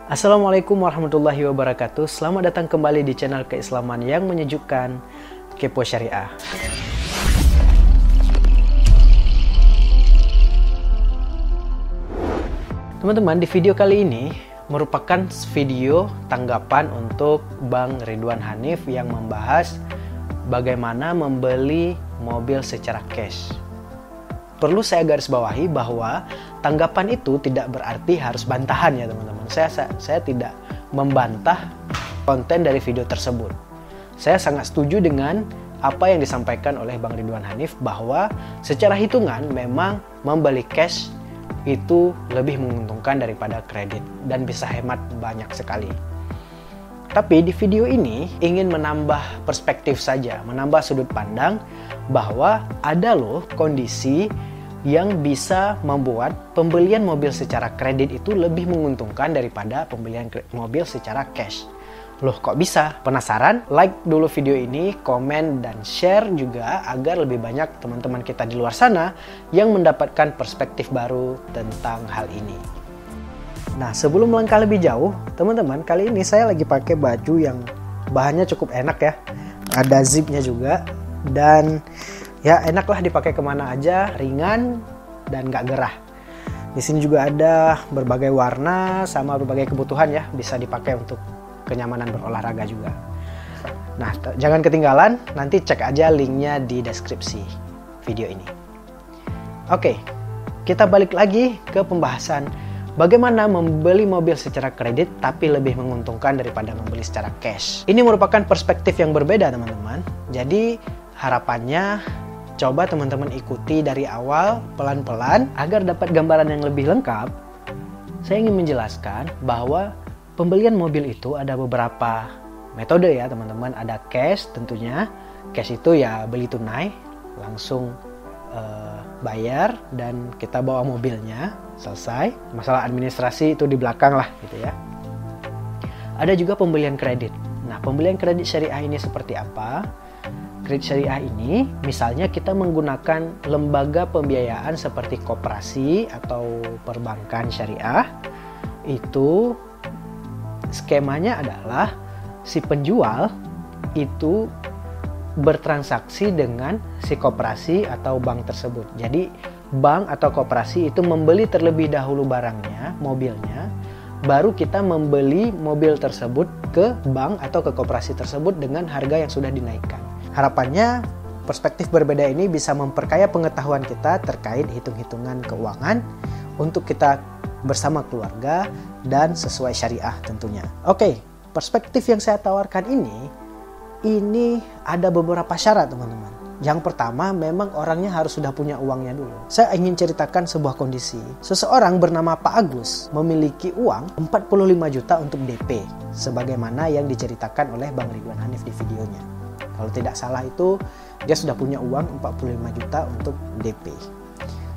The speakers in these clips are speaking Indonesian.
Assalamualaikum warahmatullahi wabarakatuh. Selamat datang kembali di channel keislaman yang menyejukkan, Kepo Syariah. Teman-teman, di video kali ini merupakan video tanggapan untuk Bang Ridwan Hanif yang membahas bagaimana membeli mobil secara cash. Perlu saya garis bawahi bahwa tanggapan itu tidak berarti harus bantahan ya teman-teman. Saya tidak membantah konten dari video tersebut. Saya sangat setuju dengan apa yang disampaikan oleh Bang Ridwan Hanif bahwa secara hitungan memang membeli cash itu lebih menguntungkan daripada kredit dan bisa hemat banyak sekali. Tapi di video ini ingin menambah perspektif saja, menambah sudut pandang bahwa ada loh kondisi yang bisa membuat pembelian mobil secara kredit itu lebih menguntungkan daripada pembelian mobil secara cash. Loh kok bisa? Penasaran? Like dulu video ini, komen dan share juga agar lebih banyak teman-teman kita di luar sana yang mendapatkan perspektif baru tentang hal ini. Nah, sebelum melangkah lebih jauh, teman-teman, kali ini saya lagi pakai baju yang bahannya cukup enak ya. Ada zipnya juga dan ya enaklah dipakai kemana aja, ringan dan gak gerah. Di sini juga ada berbagai warna sama berbagai kebutuhan ya, bisa dipakai untuk kenyamanan berolahraga juga. Nah, jangan ketinggalan, nanti cek aja linknya di deskripsi video ini. Oke, kita balik lagi ke pembahasan bagaimana membeli mobil secara kredit tapi lebih menguntungkan daripada membeli secara cash. Ini merupakan perspektif yang berbeda teman-teman. Jadi harapannya coba teman-teman ikuti dari awal pelan-pelan agar dapat gambaran yang lebih lengkap. Saya ingin menjelaskan bahwa pembelian mobil itu ada beberapa metode ya teman-teman. Ada cash tentunya. Cash itu ya beli tunai, langsung bayar dan kita bawa mobilnya, selesai. Masalah administrasi itu di belakang lah gitu ya. Ada juga pembelian kredit. Nah, pembelian kredit syariah ini seperti apa? Kredit syariah ini misalnya kita menggunakan lembaga pembiayaan seperti koperasi atau perbankan syariah. Itu skemanya adalah si penjual itu bertransaksi dengan si koperasi atau bank tersebut. Jadi bank atau koperasi itu membeli terlebih dahulu barangnya, mobilnya, baru kita membeli mobil tersebut ke bank atau ke koperasi tersebut dengan harga yang sudah dinaikkan. Harapannya perspektif berbeda ini bisa memperkaya pengetahuan kita terkait hitung-hitungan keuangan untuk kita bersama keluarga dan sesuai syariah tentunya. Oke, perspektif yang saya tawarkan ini ada beberapa syarat teman-teman. Yang pertama, memang orangnya harus sudah punya uangnya dulu. Saya ingin ceritakan sebuah kondisi. Seseorang bernama Pak Agus memiliki uang 45 juta untuk DP, sebagaimana yang diceritakan oleh Bang Ridwan Hanif di videonya. Kalau tidak salah itu dia sudah punya uang 45 juta untuk DP.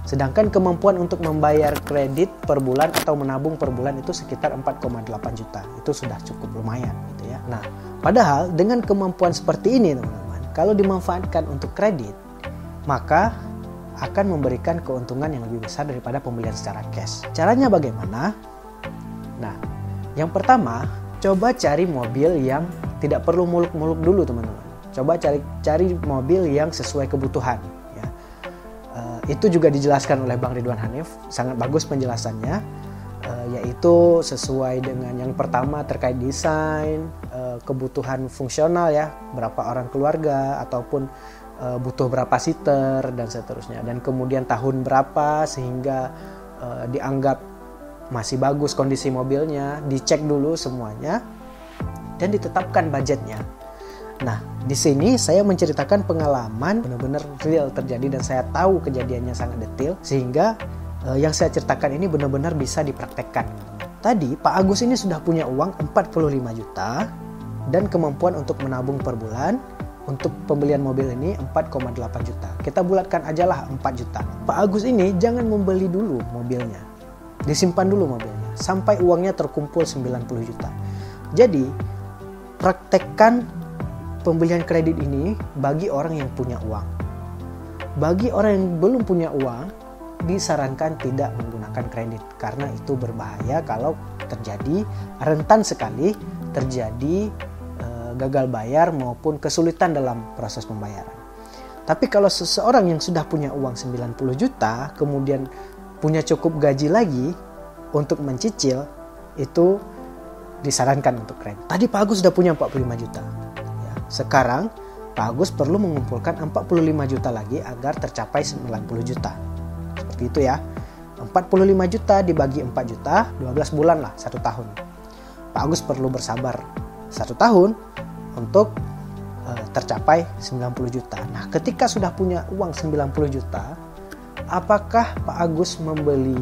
Sedangkan kemampuan untuk membayar kredit per bulan atau menabung per bulan itu sekitar 4,8 juta. Itu sudah cukup lumayan gitu ya. Nah, padahal dengan kemampuan seperti ini teman-teman, kalau dimanfaatkan untuk kredit, maka akan memberikan keuntungan yang lebih besar daripada pembelian secara cash. Caranya bagaimana? Nah, yang pertama, coba cari mobil yang tidak perlu muluk-muluk dulu teman-teman. Coba cari mobil yang sesuai kebutuhan. Ya. Itu juga dijelaskan oleh Bang Ridwan Hanif, sangat bagus penjelasannya, yaitu sesuai dengan yang pertama terkait desain, kebutuhan fungsional ya, berapa orang keluarga ataupun butuh berapa seater dan seterusnya, dan kemudian tahun berapa sehingga dianggap masih bagus kondisi mobilnya, dicek dulu semuanya dan ditetapkan budgetnya. Nah, di sini saya menceritakan pengalaman benar-benar real terjadi dan saya tahu kejadiannya sangat detail sehingga yang saya ceritakan ini benar-benar bisa dipraktekkan. Tadi Pak Agus ini sudah punya uang 45 juta dan kemampuan untuk menabung per bulan untuk pembelian mobil ini 4,8 juta. Kita bulatkan ajalah 4 juta. Pak Agus ini jangan membeli dulu mobilnya. Disimpan dulu mobilnya sampai uangnya terkumpul 90 juta. Jadi, praktekkan pembelian kredit ini bagi orang yang punya uang. Bagi orang yang belum punya uang, disarankan tidak menggunakan kredit karena itu berbahaya kalau terjadi rentan sekali terjadi gagal bayar maupun kesulitan dalam proses pembayaran. Tapi kalau seseorang yang sudah punya uang 90 juta kemudian punya cukup gaji lagi untuk mencicil, itu disarankan untuk kredit. Tadi Pak Agus sudah punya 45 juta. Ya, sekarang Pak Agus perlu mengumpulkan 45 juta lagi agar tercapai 90 juta. Seperti itu ya. 45 juta dibagi 4 juta, 12 bulan lah, 1 tahun. Pak Agus perlu bersabar 1 tahun untuk tercapai 90 juta. Nah, ketika sudah punya uang 90 juta, apakah Pak Agus membeli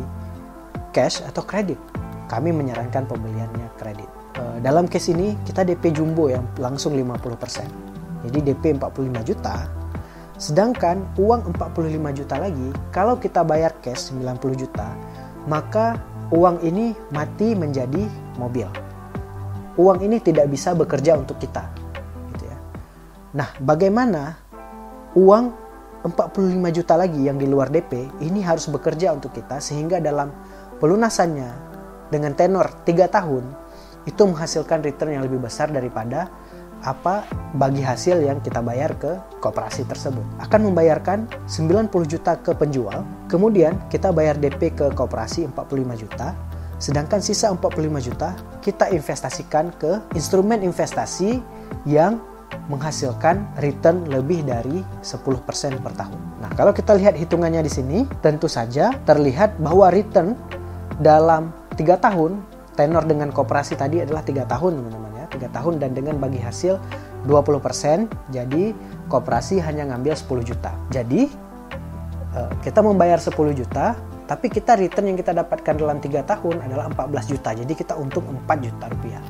cash atau kredit? Kami menyarankan pembeliannya kredit. Dalam case ini kita DP jumbo yang langsung 50%. Jadi DP 45 juta. Sedangkan uang 45 juta lagi, kalau kita bayar cash 90 juta, maka uang ini mati menjadi mobil. Uang ini tidak bisa bekerja untuk kita. Gitu ya. Nah, bagaimana uang 45 juta lagi yang di luar DP ini harus bekerja untuk kita sehingga dalam pelunasannya dengan tenor 3 tahun itu menghasilkan return yang lebih besar daripada bagi hasil yang kita bayar ke koperasi tersebut. Akan membayarkan 90 juta ke penjual, kemudian kita bayar DP ke koperasi 45 juta, sedangkan sisa 45 juta kita investasikan ke instrumen investasi yang menghasilkan return lebih dari 10% per tahun. Nah, kalau kita lihat hitungannya di sini, tentu saja terlihat bahwa return dalam 3 tahun, tenor dengan koperasi tadi adalah 3 tahun teman-teman ya, 3 tahun dan dengan bagi hasil 20%, jadi koperasi hanya ngambil 10 juta. Jadi kita membayar 10 juta, tapi kita return yang kita dapatkan dalam 3 tahun adalah 14 juta, jadi kita untung 4 juta rupiah.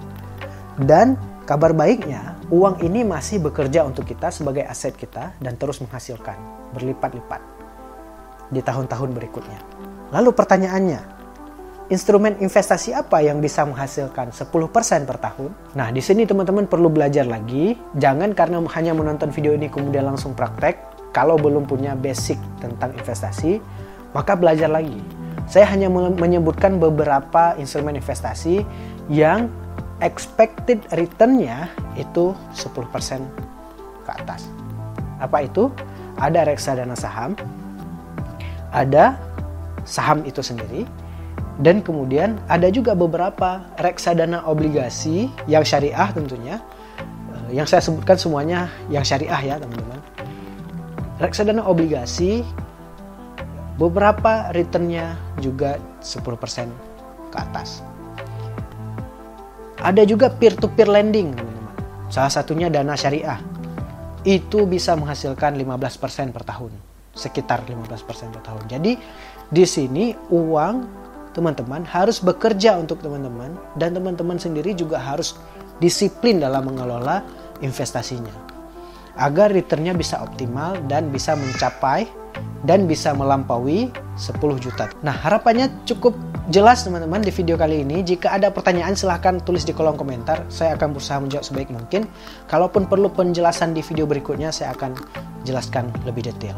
Dan kabar baiknya, uang ini masih bekerja untuk kita sebagai aset kita dan terus menghasilkan berlipat-lipat di tahun-tahun berikutnya. Lalu pertanyaannya, instrumen investasi apa yang bisa menghasilkan 10% per tahun? Nah, di sini teman-teman perlu belajar lagi. Jangan karena hanya menonton video ini kemudian langsung praktek. Kalau belum punya basic tentang investasi, maka belajar lagi. Saya hanya menyebutkan beberapa instrumen investasi yang expected return-nya itu 10% ke atas. Apa itu? Ada reksadana saham, ada saham itu sendiri, dan kemudian ada juga beberapa reksadana obligasi yang syariah tentunya. Yang saya sebutkan semuanya yang syariah ya teman-teman. Reksadana obligasi beberapa return-nya juga 10% ke atas. Ada juga peer-to-peer lending teman-teman. Salah satunya dana syariah. Itu bisa menghasilkan 15% per tahun. Sekitar 15% per tahun. Jadi di sini uang teman-teman harus bekerja untuk teman-teman dan teman-teman sendiri juga harus disiplin dalam mengelola investasinya agar returnnya bisa optimal dan bisa mencapai dan bisa melampaui 10 juta. Nah, harapannya cukup jelas teman-teman di video kali ini. Jika ada pertanyaan silahkan tulis di kolom komentar, saya akan berusaha menjawab sebaik mungkin. Kalaupun perlu penjelasan di video berikutnya, saya akan jelaskan lebih detail.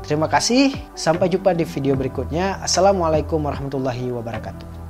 Terima kasih, sampai jumpa di video berikutnya. Assalamualaikum warahmatullahi wabarakatuh.